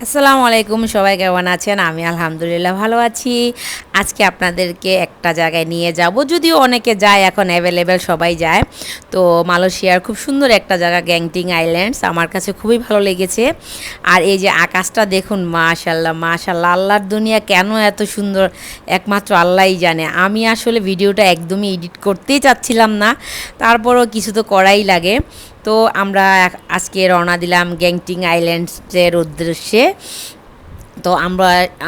আসসালামু আলাইকুম, সবাই কেমন আছেন? আমি আলহামদুলিল্লাহ ভালো আছি। আজকে আপনাদেরকে একটা জায়গায় নিয়ে যাব। যদিও অনেকে যায়, এখন অ্যাভেলেবেল সবাই যায়। তো মালয়েশিয়ার খুব সুন্দর একটা জায়গা গ্যাংটিং আইল্যান্ডস। আমার কাছে খুবই ভালো লেগেছে। আর এই যে আকাশটা দেখুন, মাশাআল্লাহ, মাশাআল্লাহ। আল্লাহর দুনিয়া কেন এত সুন্দর একমাত্র আল্লাহই জানে। আমি আসলে ভিডিওটা একদমই এডিট করতেই চাচ্ছিলাম না। তারপরও কিছু তো করাই লাগে। তো আমরা আজকে রওনা দিলাম গ্যাংটিং আইল্যান্ডসের উদ্দেশ্যে। তো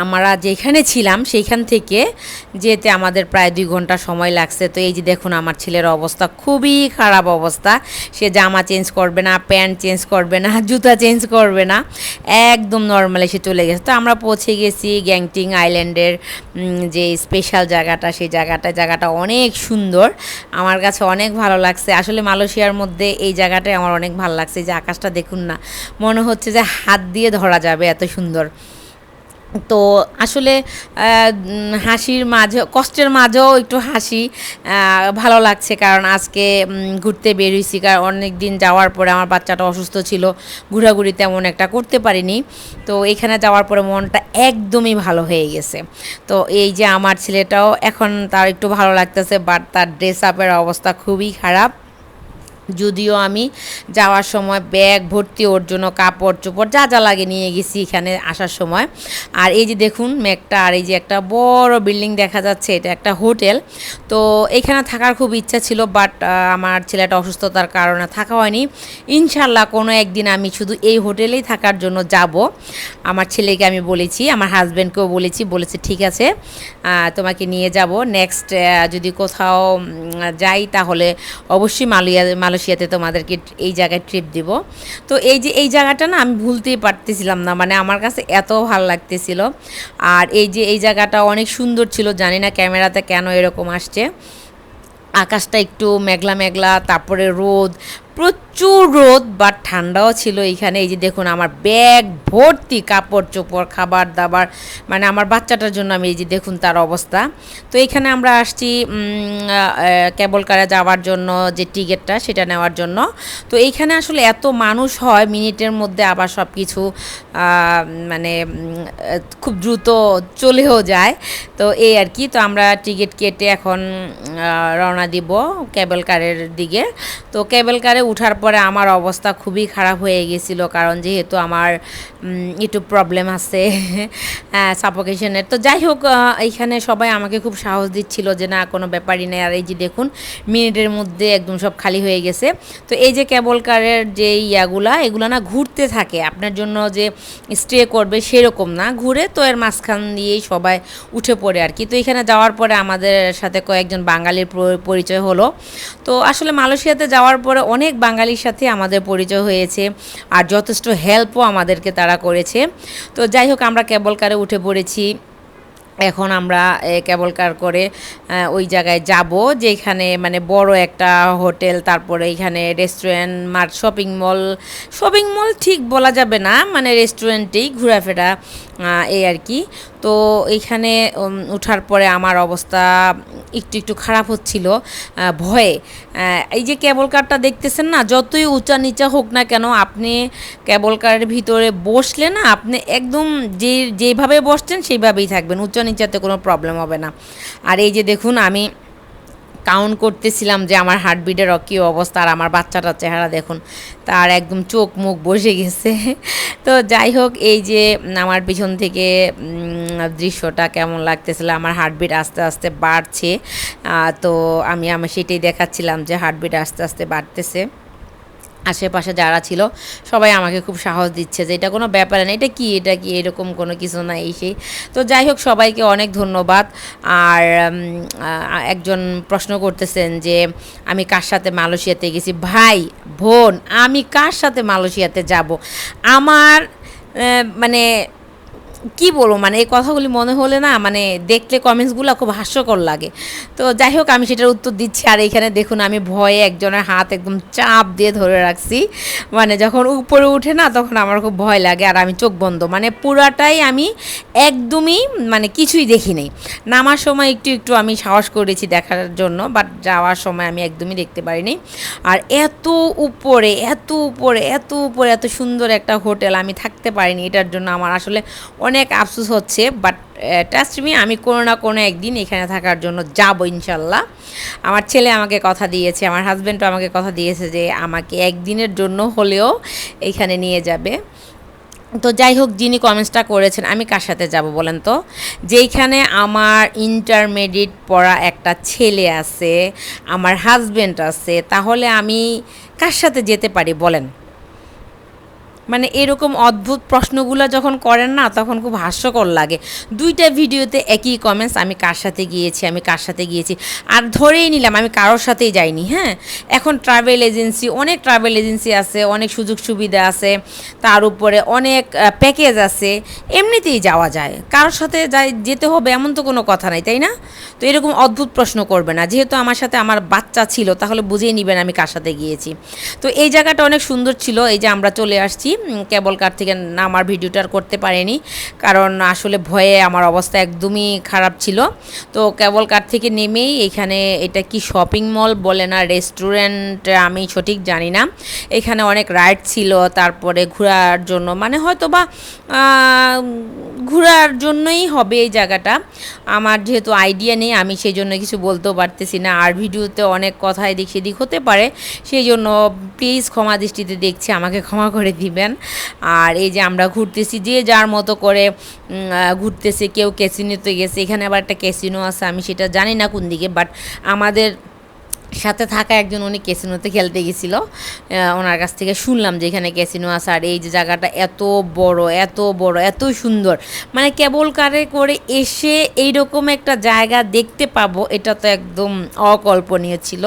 আমরা যেখানে ছিলাম সেইখান থেকে যেতে আমাদের প্রায় 2 ঘন্টা সময় লাগছে। তো এই যে দেখুন, আমার ছেলের অবস্থা খুবই খারাপ অবস্থা। সে জামা চেঞ্জ করবে না, প্যান্ট চেঞ্জ করবে না, জুতা চেঞ্জ করবে না, একদম নর্মালি সে চলে গেছে। তো আমরা পৌঁছে গেছি গ্যাংটিং আইল্যান্ডের যে স্পেশাল জায়গাটা, সেই জায়গাটা অনেক সুন্দর। আমার কাছে অনেক ভালো লাগছে। আসলে মালয়েশিয়ার মধ্যে এই জায়গাটাই আমার অনেক ভালো লাগছে। যে আকাশটা দেখুন না, মনে হচ্ছে যে হাত দিয়ে ধরা যাবে, এত সুন্দর। তো আসলে হাসির মাঝে, কষ্টের মাঝেও একটু হাসি, ভালো লাগছে। কারণ আজকে ঘুরতে বেরিয়েছি, কারণ অনেক দিন যাওয়ার পরে আমার বাচ্চাটা অসুস্থ ছিল, ঘোরাঘুরি তেমন একটা করতে পারিনি। তো এখানে যাওয়ার পরে মনটা একদমই ভালো হয়ে গেছে। তো এই যে আমার ছেলেটাও এখন তার একটু ভালো লাগতেছে, বাট তার ড্রেস আপের অবস্থা খুবই খারাপ। যদিও আমি যাওয়ার সময় ব্যাগ ভর্তি ওর জন্য কাপড় চোপড় যা যা লাগে নিয়ে গেছি এখানে আসার সময়। আর এই যে দেখুন মেঘটা, আর এই যে একটা বড় বিল্ডিং দেখা যাচ্ছে, এটা একটা হোটেল। তো এখানে থাকার খুব ইচ্ছা ছিল, বাট আমার ছেলেটা অসুস্থতার কারণে থাকা হয়নি। ইনশাল্লাহ কোনো একদিন আমি শুধু এই হোটেলেই থাকার জন্য যাব। আমার ছেলেকে আমি বলেছি, আমার হাজব্যান্ডকেও বলেছে ঠিক আছে, তোমাকে নিয়ে যাব নেক্সট। যদি কোথাও যাই তাহলে অবশ্যই মালয়েশিয়াতে তোমাদেরকে এই জায়গায় ট্রিপ দিব। তো এই যে এই জায়গাটা না আমি ভুলতেই পারতেছিলাম না, মানে আমার কাছে এত ভালো লাগতেছিল। আর এই যে এই জায়গাটা অনেক সুন্দর ছিল, জানি না ক্যামেরাতে কেন এরকম আসছে। আকাশটা একটু মেঘলা মেঘলা, তারপরে রোদ, প্রচুর রোদ, বাট ঠান্ডাও ছিল এইখানে। এই যে দেখুন আমার ব্যাগ ভর্তি কাপড় চোপড়, খাবার দাবার, মানে আমার বাচ্চাটার জন্য আমি এই যে দেখুন তার অবস্থা। তো এইখানে আমরা আসছি কেবল কারে যাওয়ার জন্য, যে টিকিটটা সেটা নেওয়ার জন্য। তো এইখানে আসলে এত মানুষ হয়, মিনিটের মধ্যে আবার সব কিছু মানে খুব দ্রুত চলেও যায়। তো এই আর কি। তো আমরা টিকিট কেটে এখন রওনা দিব কেবল কারের দিকে। তো কেবল কারে উঠার পরে আমার অবস্থা খুবই খারাপ হয়ে গেছিলো, কারণ যেহেতু আমার একটু প্রবলেম আছে সাফোকেশনের। তো যাই হোক, এইখানে সবাই আমাকে খুব সাহস দিচ্ছিল যে না, কোনো ব্যাপারই নেই। আর এই যে দেখুন মিনিটের মধ্যে একদম সব খালি হয়ে গেছে। তো এই যে কেবল কারের যে এগুলো না ঘুরতে থাকে, আপনার জন্য যে স্টে করবে সেরকম না, ঘুরে তো এর মাঝখান দিয়েই সবাই উঠে পড়ে আর কি। তো এখানে যাওয়ার পরে আমাদের সাথে কয়েকজন বাঙালির পরিচয় হলো। তো আসলে মালয়েশিয়াতে যাওয়ার পরে অনেক বাঙালির সাথে আমাদের পরিচয় হয়েছে, আর যথেষ্ট হেল্পও আমাদেরকে তারা করেছে। তো যাই হোক, আমরা কেবল কারে উঠে পড়েছি। এখন আমরা কেবল কার করে ওই জায়গায় যাব যেখানে মানে বড় একটা হোটেল, তারপরে এখানে রেস্টুরেন্ট, মার্ট, শপিং মল ঠিক বলা যাবে না, মানে রেস্টুরেন্টেই ঘোরাফেরা, এই আর কি। তো এইখানে ওঠার পরে আমার অবস্থা একটু একটু খারাপ হচ্ছিল ভয়ে। এই যে কেবল কারটা দেখতেছেন না, যতই উঁচা নিচা হোক না কেন, আপনি কেবল কারের ভিতরে বসলে না, আপনি একদম যেভাবে বসছেন সেইভাবেই থাকবেন, উঁচা নিচাতে কোনো প্রবলেম হবে না। আর এই যে দেখুন আমি কাউন্ট করতেছিলাম যে আমার হার্টবিটের কী অবস্থা। আর আমার বাচ্চাটার চেহারা দেখুন, তার একদম চোখ মুখ বসে গেছে। তো যাই হোক, এই যে আমার পিছন থেকে দৃশ্যটা কেমন লাগতেছিল, আমার হার্টবিট আস্তে আস্তে বাড়ছে। তো আমি সেটাই দেখাচ্ছিলাম যে হার্টবিট আস্তে আস্তে বাড়তেছে। আশেপাশে যারা ছিল সবাই আমাকে খুব সাহস দিচ্ছে যে এটা কোনো ব্যাপার না, এটা কি এরকম কোনো কিছু না, এই সেই। তো যাই হোক, সবাইকে অনেক ধন্যবাদ। আর একজন প্রশ্ন করতেছেন যে আমি কার সাথে মালয়েশিয়াতে গেছি। ভাই বোন, আমি কার সাথে মালয়েশিয়াতে যাব? আমার মানে কি বলবো, মানে এই কথাগুলি মনে হলে না মানে দেখলে কমেন্টসগুলো খুব হাস্যকর লাগে। তো যাই হোক, আমি সেটার উত্তর দিচ্ছি। আর এখানে দেখুন, আমি ভয়ে একজনের হাত একদম চাপ দিয়ে ধরে রাখছি। মানে যখন উপরে উঠে না, তখন আমার খুব ভয় লাগে, আর আমি চোখ বন্ধ, মানে পুরাটাই আমি একদমই মানে কিছুই দেখি নেই। নামার সময় একটু একটু আমি সাহস করেছি দেখার জন্য, বাট যাওয়ার সময় আমি একদমই দেখতে পারিনি। আর এত উপরে, এত উপরে, এত উপরে, এত সুন্দর একটা হোটেল আমি থাকতে পারিনি, এটার জন্য আমার আসলে অনেক আফসোস হচ্ছে। বাট ট্রাস্ট মি, আমি কোনো না কোনো একদিন এখানে থাকার জন্য যাবো ইনশাল্লাহ। আমার ছেলে আমাকে কথা দিয়েছে, আমার হাজব্যান্ডও আমাকে কথা দিয়েছে যে আমাকে একদিনের জন্য হলেও এখানে নিয়ে যাবে। তো যাই হোক, যিনি কমেন্টসটা করেছেন, আমি কার সাথে যাব বলেন তো? যেইখানে আমার ইন্টারমিডিয়েট পড়া একটা ছেলে আছে, আমার হাজব্যান্ড আছে, তাহলে আমি কার সাথে যেতে পারি বলেন? মানে এরকম অদ্ভুত প্রশ্নগুলো যখন করেন না, তখন খুব হাস্যকর লাগে। দুইটা ভিডিওতে একই কমেন্টস, আমি কার সাথে গিয়েছি, আমি কার সাথে গিয়েছি। আর ধরেই নিলাম আমি কারোর সাথেই যাইনি। হ্যাঁ, এখন ট্রাভেল এজেন্সি, অনেক ট্রাভেল এজেন্সি আছে, অনেক সুযোগ সুবিধা আছে, তার উপরে অনেক প্যাকেজ আছে, এমনিতেই যাওয়া যায়। কারোর সাথে যেতে হবে এমন তো কোনো কথা নাই, তাই না? তো এরকম অদ্ভুত প্রশ্ন করবে না। যেহেতু আমার সাথে আমার বাচ্চা ছিল, তাহলে বুঝেই নেবেন আমি কার সাথে গিয়েছি। তো এই জায়গাটা অনেক সুন্দর ছিল। এই যে আমরা চলে আসছি, কেবল কার থেকে নামার ভিডিওটা আর করতে পারিনি, কারণ আসলে ভয়ে আমার অবস্থা একদমই খারাপ ছিল। তো কেবল কার থেকে নেমেই এখানে, এটা কি শপিং মল বলে না রেস্টুরেন্ট, আমি সঠিক জানি না, এখানে অনেক রাইড ছিল, তারপরে ঘোরার জন্য, মানে হয়তো বা ঘোরার জন্যই হবে এই জায়গাটা। আমার যেহেতু আইডিয়া নেই, আমি সেই জন্য কিছু বলতেও পারতেছি না। আর ভিডিওতে অনেক কথা এদিক সেদিক হতে পারে, সেই জন্য প্লিজ ক্ষমা দৃষ্টিতে দেখছি, আমাকে ক্ষমা করে দিবেন। আর এই যে আমরা ঘুরতেছি, যে যার মতো করে ঘুরতেছে, কেউ ক্যাসিনোতে গেছে, এখানে আবার একটা ক্যাসিনো আছে, আমি সেটা জানি না কোন দিকে, বাট আমাদের সাথে থাকা একজন, উনি ক্যাসিনোতে খেলতে গেছিল, ওনার কাছ থেকে শুনলাম যে এখানে ক্যাসিনো আছে। আর এই যে জায়গাটা এত বড়, এত বড়, এত সুন্দর, মানে কেবল কারে করে এসে এইরকম একটা জায়গা দেখতে পাবো, এটা তো একদম অকল্পনীয় ছিল।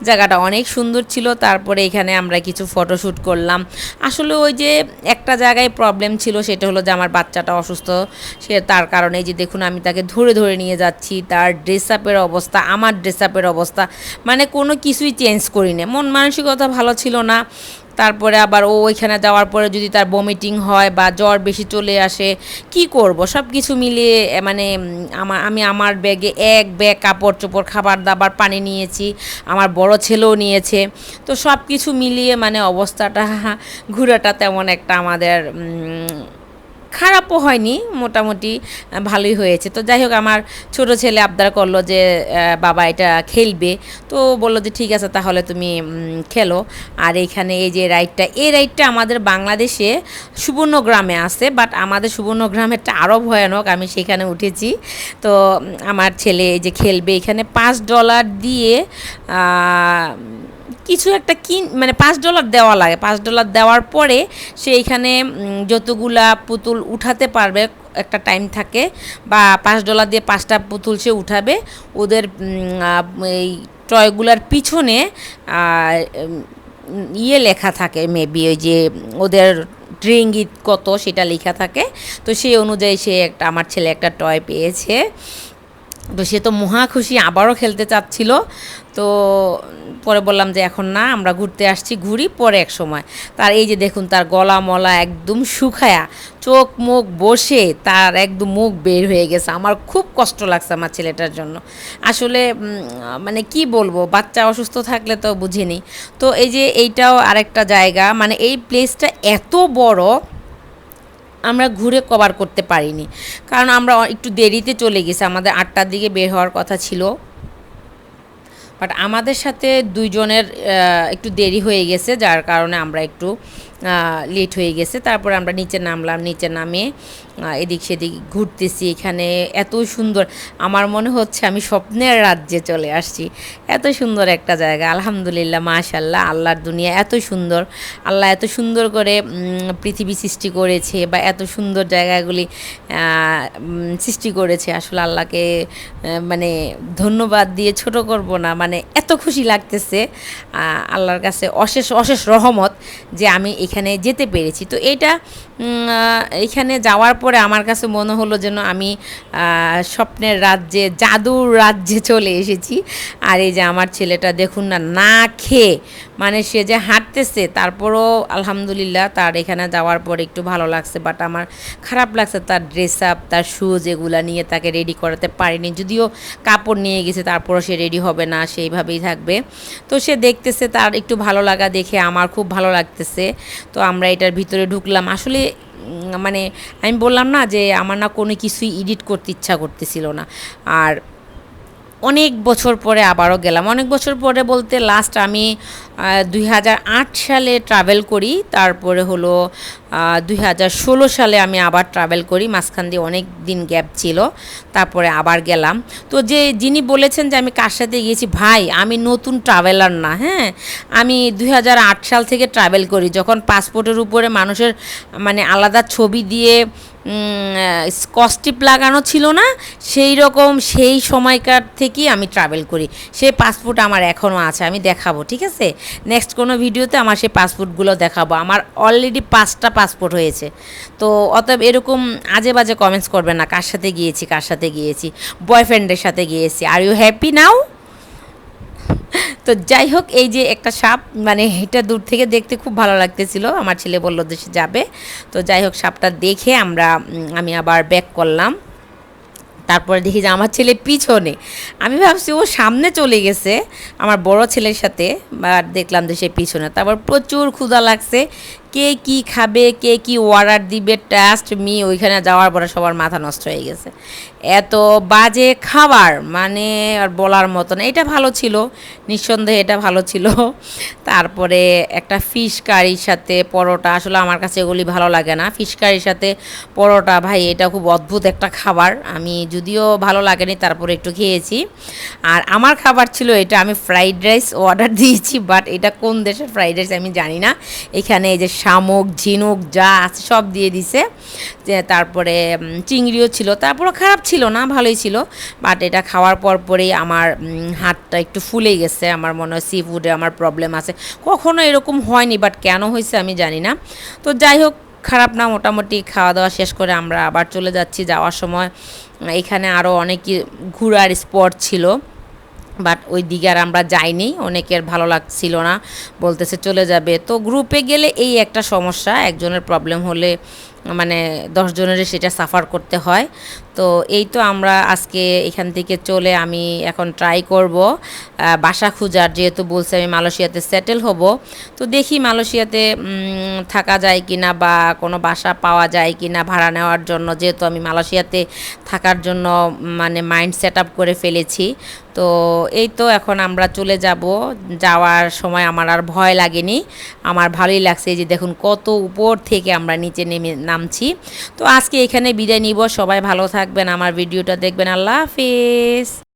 জায়গাটা অনেক সুন্দর ছিল। তারপরে এখানে আমরা কিছু ফটোশ্যুট করলাম। আসলে ওই যে একটা জায়গায় প্রবলেম ছিল, সেটা হলো যে আমার বাচ্চাটা অসুস্থ, সে তার কারণে যে দেখুন আমি তাকে ধরে ধরে নিয়ে যাচ্ছি, তার ড্রেস আপের অবস্থা, আমার ড্রেস আপের অবস্থা, মানে কোনো কিছুই চেঞ্জ করি না, মন মানসিকতা ভালো ছিল না। তারপরে আবার ও ওইখানে যাওয়ার পরে যদি তার বমিটিং হয় বা জ্বর বেশি চলে আসে, কি করব? সব কিছু মিলিয়ে মানে আমি আমার ব্যাগে এক ব্যাগ কাপড় চোপড়, খাবার দাবার, পানি নিয়েছি, আমার বড় ছেলেও নিয়েছে। তো সব কিছু মিলিয়ে মানে অবস্থাটা, ঘোরাটা তেমন একটা আমাদের খারাপও হয়নি, মোটামুটি ভালোই হয়েছে। তো যাই হোক, আমার ছোট ছেলে আবদার করলো যে বাবা এটা খেলবে, তো বললো যে ঠিক আছে তাহলে তুমি খেলো। আর এইখানে এই যে রাইডটা, এই রাইডটা আমাদের বাংলাদেশে সুবর্ণগ্রামে আছে, বাট আমাদের সুবর্ণগ্রামেরটা আরও ভয়ানক, আমি সেখানে উঠেছি। তো আমার ছেলে এই যে খেলবে, এখানে $5 দিয়ে কিছু একটা মানে $5 দেওয়া লাগে। $5 দেওয়ার পরে সে এখানে যতগুলা পুতুল উঠাতে পারবে, একটা টাইম থাকে, বা $5 দিয়ে 5টা পুতুল সে উঠাবে। ওদের এই টয়গুলার পিছনে ইয়ে লেখা থাকে, মেবি ওই যে ওদের রিঙ্গিত কত সেটা লেখা থাকে। তো সেই অনুযায়ী সে একটা, আমার ছেলে একটা টয় পেয়েছে। তো সে তো মহা খুশি, আবারও খেলতে চাচ্ছিল। তো পরে বললাম যে এখন না, আমরা ঘুরতে আসছি, ঘুরি পরে এক সময়। তার এই যে দেখুন, তার গলা মলা একদম শুকায়া, চোখ মুখ বসে তার একদম মুখ বের হয়ে গেছে। আমার খুব কষ্ট লাগছে আমার ছেলেটার জন্য। আসলে মানে কি বলবো, বাচ্চা অসুস্থ থাকলে তো বুঝিনি। তো এই যে এইটাও আরেকটা জায়গা, মানে এই প্লেসটা এত বড়, আমরা ঘুরে কভার করতে পারিনি, কারণ আমরা একটু দেরিতে চলে গেছি। আমাদের 8টার দিকে বের হওয়ার কথা ছিল, বাট আমাদের সাথে দুইজনের একটু দেরি হয়ে গেছে, যার কারণে আমরা একটু লেট হয়ে গেছে। তারপরে আমরা নিচে নামলাম, নিচে নামে এদিক সেদিক ঘুরতেছি। এখানে এত সুন্দর, আমার মনে হচ্ছে আমি স্বপ্নের রাজ্যে চলে আসছি। এত সুন্দর একটা জায়গা, আলহামদুলিল্লাহ, মাশাআল্লাহ, আল্লাহর দুনিয়া এত সুন্দর। আল্লাহ এত সুন্দর করে পৃথিবী সৃষ্টি করেছে, বা এত সুন্দর জায়গাগুলি সৃষ্টি করেছে। আসলে আল্লাহকে মানে ধন্যবাদ দিয়ে ছোট করব না, মানে এত খুশি লাগতেছে। আল্লাহর কাছে অশেষ অশেষ রহমত যে আমি এখানে যেতে পেরেছি। তো এটা এখানে যাওয়ার পরে আমার কাছে মনে হলো যেন আমি স্বপ্নের রাজ্যে, জাদুর রাজ্যে চলে এসেছি। আর এই যে আমার ছেলেটা দেখুন না, না খেয়ে মানে সে যে হাঁটতেছে, তারপরও আলহামদুলিল্লাহ তার এখানে যাওয়ার পরে একটু ভালো লাগছে। বাট আমার খারাপ লাগছে তার ড্রেস আপ, তার শুজ এগুলা নিয়ে তাকে রেডি করাতে পারিনি। যদিও কাপড় নিয়ে গেছে, তারপরও সে রেডি হবে না, সেইভাবেই থাকবে। তো সে দেখতেছে, তার একটু ভালো লাগা দেখে আমার খুব ভালো লাগতেছে। তো আমরা এটার ভিতরে ঢুকলাম। আসলে মানে আমি বললাম না যে আমার না কোনো কিছুই এডিট করতে ইচ্ছা করতেছিল না। আর অনেক বছর পরে আবারও গেলাম। অনেক বছর পরে বলতে লাস্ট আমি 2008 সালে ট্রাভেল করি, তারপরে হলো 2016 সালে আমি আবার ট্রাভেল করি। মাঝখান দিয়ে অনেক দিন গ্যাপ ছিল, তারপরে আবার গেলাম। তো যিনি বলেছেন যে আমি কার সাথে গিয়েছি, ভাই আমি নতুন ট্রাভেলার না, হ্যাঁ। আমি 2008 সাল থেকে ট্রাভেল করি, যখন পাসপোর্টের উপরে মানুষের মানে আলাদা ছবি দিয়ে স্কচটিপ লাগানো ছিল না, সেই রকম সেই সময়কার থেকেই আমি ট্রাভেল করি। সেই পাসপোর্ট আমার এখনও আছে, আমি দেখাবো, ঠিক আছে। নেক্সট কোনো ভিডিওতে আমার সেই পাসপোর্টগুলো দেখাবো। আমার অলরেডি 5টা পাসপোর্ট হয়েছে। তো অতএব এরকম আজে বাজে কমেন্টস করবে না, কার সাথে গিয়েছি কার সাথে গিয়েছি, বয়ফ্রেন্ডের সাথে গিয়েছি। Are you happy now? তো যাই হোক, এই যে একটা সাপ, মানে এটা দূর থেকে দেখতে খুব ভালো লাগতেছিল। আমার ছেলে বলল যে সে যাবে। তো যাই হোক, সাপটা দেখে আমি আবার ব্যাক করলাম। তারপরে দেখি যে আমার ছেলে পিছনে, আমি ভাবছি ও সামনে চলে গেছে আমার বড় ছেলের সাথে, আর দেখলাম যে সে পিছনে। তারপর প্রচুর ক্ষুধা লাগছে, কে কি খাবে, কে কি অর্ডার দিবে, ট্রাস্ট মি ওইখানে যাওয়ার পরে সবার মাথা নষ্ট হয়ে গেছে। এত বাজে খাবার, মানে আর বলার মতো না। এটা ভালো ছিল, নিঃসন্দেহে এটা ভালো ছিল। তারপরে একটা ফিশ কারির সাথে পরোটা, আসলে আমার কাছে এগুলি ভালো লাগে না। ফিশ কারির সাথে পরোটা, ভাই এটা খুব অদ্ভুত একটা খাবার। আমি যদিও ভালো লাগেনি, তারপরে একটু খেয়েছি। আর আমার খাবার ছিল এটা, আমি ফ্রাইড রাইস অর্ডার দিয়েছি, বাট এটা কোন দেশের ফ্রাইড রাইস আমি জানি না। এখানে এই যে শামুক, ঝিনুক যা আছে সব দিয়ে দিছে। তারপরে চিংড়িও ছিল, তারপরও খারাপ ছিল না, ভালোই ছিল। বাট এটা খাওয়ার পরেই আমার হাতটা একটু ফুলে গেছে। আমার মনে হয় সি ফুডে আমার প্রবলেম আছে। কখনো এরকম হয়নি, বাট কেন হয়েছে আমি জানি না। তো যাই হোক, খারাপ না। মোটামুটি খাওয়া দাওয়া শেষ করে আমরা আবার চলে যাচ্ছি। যাওয়ার সময় এখানে আরও অনেক ঘোরার স্পট ছিল, বাট ওই দিকে আর আমরা যাইনি। অনেকের ভালো লাগছিল না, বলতেছে চলে যাবে। তো গ্রুপে গেলে এই একটা সমস্যা, একজনের প্রবলেম হলে মানে 10 জনেরই সেটা সাফার করতে হয়। তো এই তো আমরা আজকে এখান থেকে চলে আমি এখন ট্রাই করব বাসা খোঁজার, যেহেতু বলছে আমি মালয়েশিয়াতে সেটেল হব। তো দেখি মালয়েশিয়াতে থাকা যায় কি না, বা কোনো বাসা পাওয়া যায় কি না ভাড়া নেওয়ার জন্য, যেহেতু আমি মালয়েশিয়াতে থাকার জন্য মানে মাইন্ড সেট আপ করে ফেলেছি। তো এই তো এখন আমরা চলে যাব। যাওয়ার সময় আমার আর ভয় লাগেনি, আমার ভালোই লাগছে। এই যে দেখুন কত উপর থেকে আমরা নিচে নামছি। তো আজকে এখানে বিদায় নিব। সবাই ভালো থাকবেন, আমার ভিডিওটা দেখবেন। আল্লাহ হাফেজ।